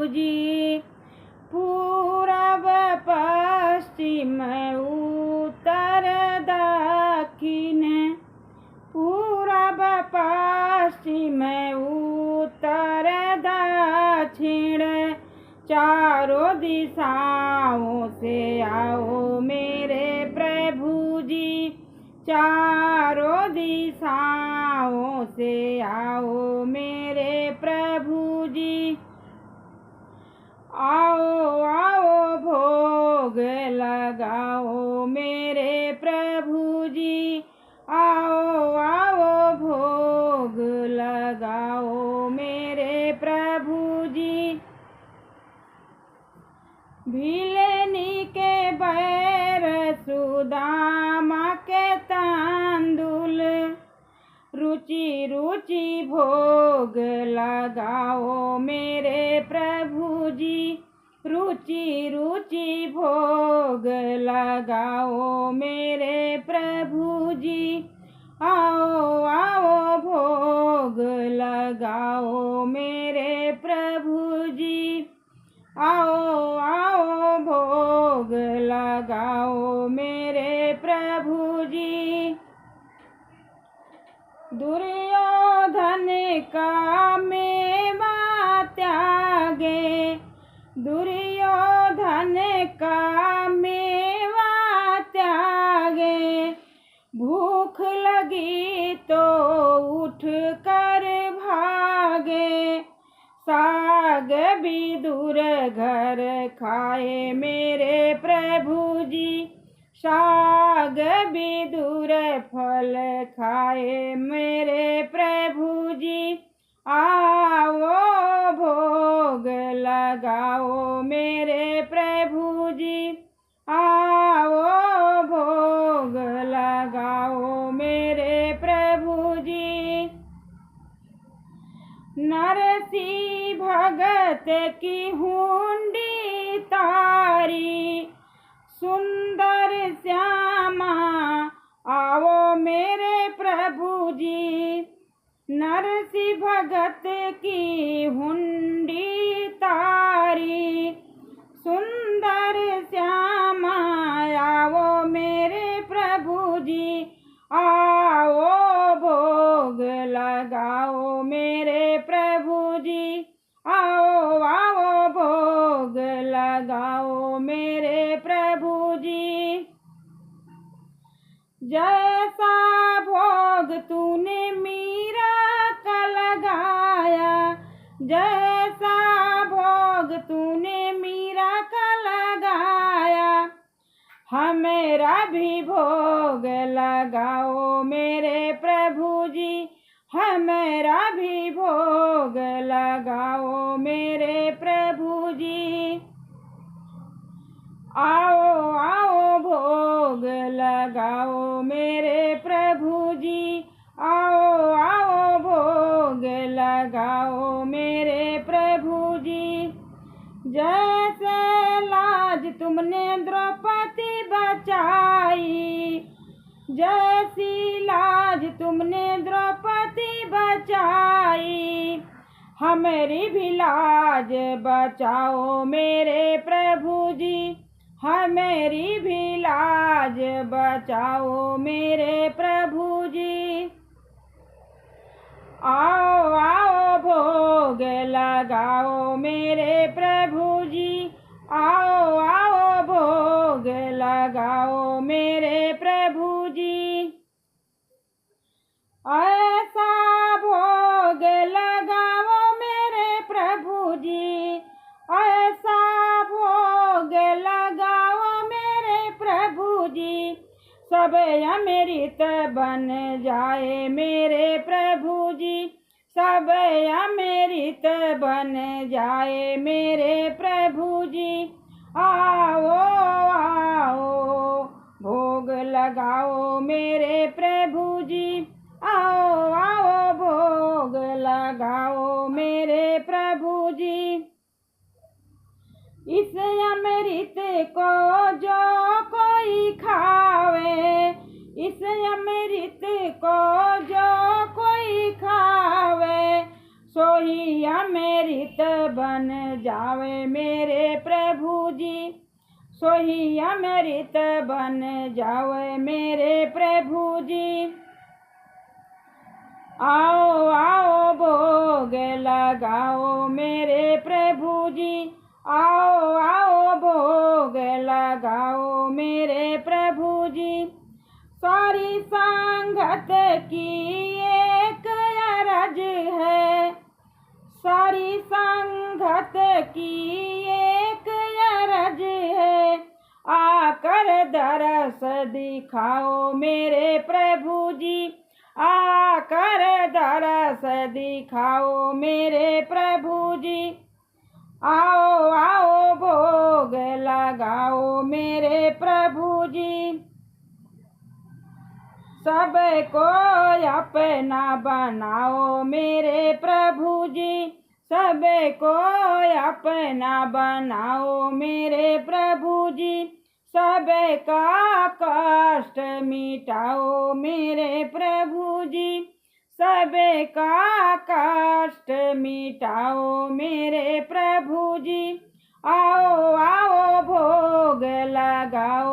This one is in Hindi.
जी। पूरब पश्चिम उत्तर दक्षिण, पूरब पश्चिम उत्तर दक्षिण, चारों दिशाओं से आओ मेरे प्रभु जी। चारों दिशाओं से आओ मेरे प्रभु जी। आओ आओ भोग लगाओ मेरे प्रभु जी। आओ आओ भोग लगाओ मेरे प्रभु जी। भिलनी के बैर सुदामा के तांदुल, रुचि रुचि भोग लगाओ मेरे प्रभु जी। रुचि रुचि भोग लगाओ मेरे प्रभु जी। आओ आओ भोग लगाओ मेरे प्रभु जी। आओ आओ भोग लगाओ मेरे प्रभु जी। दुर्योधन का मेवा त्यागे, दुर्योधन का मेवा त्यागे, भूख लगी तो उठ कर भागे। साग विदुर घर खाए मेरे प्रभु जी। साग विदुर फल खाए मेरे प्रभु जी। आओ भोग लगाओ मेरे प्रभु जी। आओ भोग लगाओ मेरे प्रभु जी। नरसी भगत की हुंडी तारी, सुंदर श्यामा आओ मेरे प्रभु जी। नरसी भगत की हुंडी तारी, सुंदर श्यामा आओ मेरे प्रभु जी। आओ भोग लगाओ मेरे प्रभु जी। आओ आओ भोग लगाओ मेरे प्रभु जी। जैसा भोग तूने मीरा का लगाया, जैसा भोग तूने मीरा का लगाया, हमेरा भी भोग लगाओ मेरे प्रभु जी। हमेरा भी भोग लगाओ मेरे प्रभु जी। आओ आओ भोग लगाओ मेरे प्रभु जी। आओ आओ भोग लगाओ मेरे प्रभु जी। जैसे लाज तुमने द्रौपदी बचाई, जैसी लाज तुमने द्रौपदी बचाई, हमारी भी लाज बचाओ मेरे प्रभु जी। हमारी भी लाज बचाओ मेरे प्रभु जी। आओ आओ भोग लगाओ मेरे प्रभु जी। आओ आओ भोग लगाओ मेरे प्रभु जी। ऐसा भोग लगाओ मेरे प्रभु जी। ऐसा भोग लगाओ मेरे प्रभु जी। सब अमृत बन जाए मेरे प्रभु जी। सब अमृत बन जाए मेरे प्रभु जी। आओ आओ भोग लगाओ मेरे प्रभु जी। आओ आओ भोग लगाओ मेरे प्रभु जी। इस अमृत को जो कोई खावे, इस अमृत को जो कोई खावे, सोही अमृत बन जावे मेरे प्रभु जी, सोही अमृत बन जावे मेरे प्रभु जी। आओ आओ भोग लगाओ मेरे प्रभु जी, आओ आओ भोग लगाओ मेरे प्रभु जी। सारी संगत की एक अरज है, सारी संगत की एक अरज है, आकर दरस दिखाओ मेरे प्रभु जी, आकर दरस दिखाओ मेरे प्रभु जी। आओ आओ भोग लगाओ मेरे प्रभु जी। सबको अपना बनाओ मेरे प्रभु जी, सबको अपना बनाओ मेरे प्रभु जी। सबका कष्ट मिटाओ मेरे प्रभु जी, सबका कष्ट मिटाओ मेरे प्रभु जी। आओ आओ भोग लगाओ